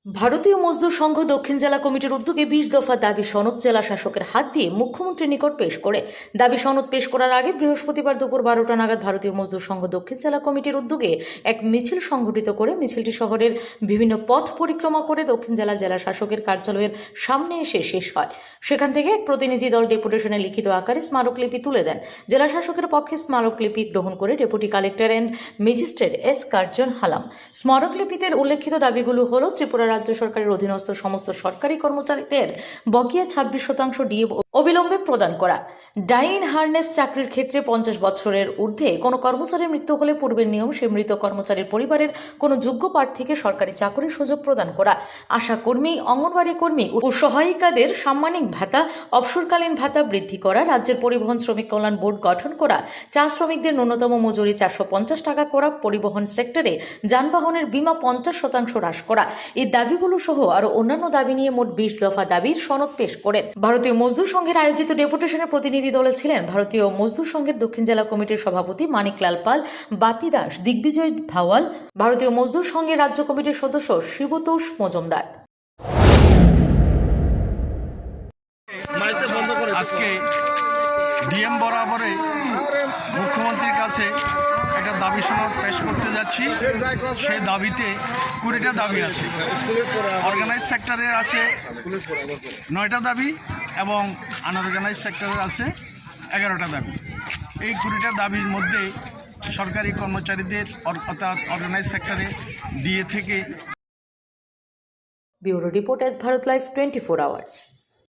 ভারতীয় মজদুর সংঘ দক্ষিণ জেলা কমিটির উদ্যোগে 20 দফা দাবি সনদ জেলা শাসকের হাত দিয়ে মুখ্যমন্ত্রীর নিকট পেশ করে দাবি সনদ পেশ করার আগে বৃহস্পতিবার দুপুর 12টা নাগাদ ভারতীয় মজদুর সংঘ দক্ষিণ জেলা কমিটির উদ্যোগে এক মিছিল সংগঠিত করে মিছিলটি শহরের বিভিন্ন পথ পরিক্রমা করে দক্ষিণ জেলা শাসকের কার্যালয়ের সামনে এসে শেষ হয়। সেখান থেকে এক প্রতিনিধি দল ডেপুটেশনে লিখিত আকারে স্মারকলিপি তুলে দেন। জেলা শাসকের পক্ষে স্মারকলিপি গ্রহণ করে deputy collector and magistrate S Karjan Halam. স্মারকলিপিতে উল্লেখিত দাবিগুলো হল ত্রিপুরা রাজ্য সরকারের অধীনস্থ সমস্ত সরকারি কর্মচারীদের বকেয়া 26% ডিএ অবিলম্বে প্রদান করা, ডাইন হার্নেস চাকরির ক্ষেত্রে 50 বছরের ঊর্ধ্বে কোনো কর্মচারীর মৃত্যু হলে পূর্বের নিয়ম সে মৃত কর্মচারীর পরিবারের কোনো যোগ্য প্রার্থীকে সরকারি চাকরির সুযোগ প্রদান করা, আশা কর্মী, অঙ্গনওয়াড়ি কর্মী ও সহায়িকাদের সাম্মানিক ভাতা, অবসরকালীন ভাতা বৃদ্ধি করা, রাজ্যের পরিবহন শ্রমিক কল্যাণ বোর্ড গঠন করা, চা শ্রমিকদের ন্যূনতম মজুরি 450 টাকা করা, পরিবহন সেক্টরে যানবাহনের বীমা 50% হ্রাস করা, এই দাবিগুলো সহ আরো অন্যান্য দাবি নিয়ে মোট 20 দফা দাবির সনদ পেশ করেন। ভারতীয় মজদুর সংঘের আয়োজিত ডেপুটেশনের প্রতিনিধি দলে ছিলেন ভারতীয় মজদুর সংঘের দক্ষিণ জেলা কমিটির সভাপতি মানিকলাল পাল, বাপি দাস, দিগ্বিজয় ভাওয়াল, ভারতীয় মজদুর সংঘের রাজ্য কমিটির সদস্য শিবতোষ মজুমদার। আজকে ডিএম বরাবরে মুখ্যমন্ত্রীর কাছে একটা দাবি সনদ পেশ করতে যাচ্ছি। সে দাবিতে 20টা দাবি আছে। অর্গানাইজ সেক্টরের আছে 9টা দাবি এবং আনঅর্গানাইজ সেক্টরের আছে 11টা দাবি। এই 20টা দাবির মধ্যে সরকারি কর্মচারীদের অর্থাৎ অর্গানাইজ সেক্টরে ডিএ থেকে bureau report S Bharat live 24 hours.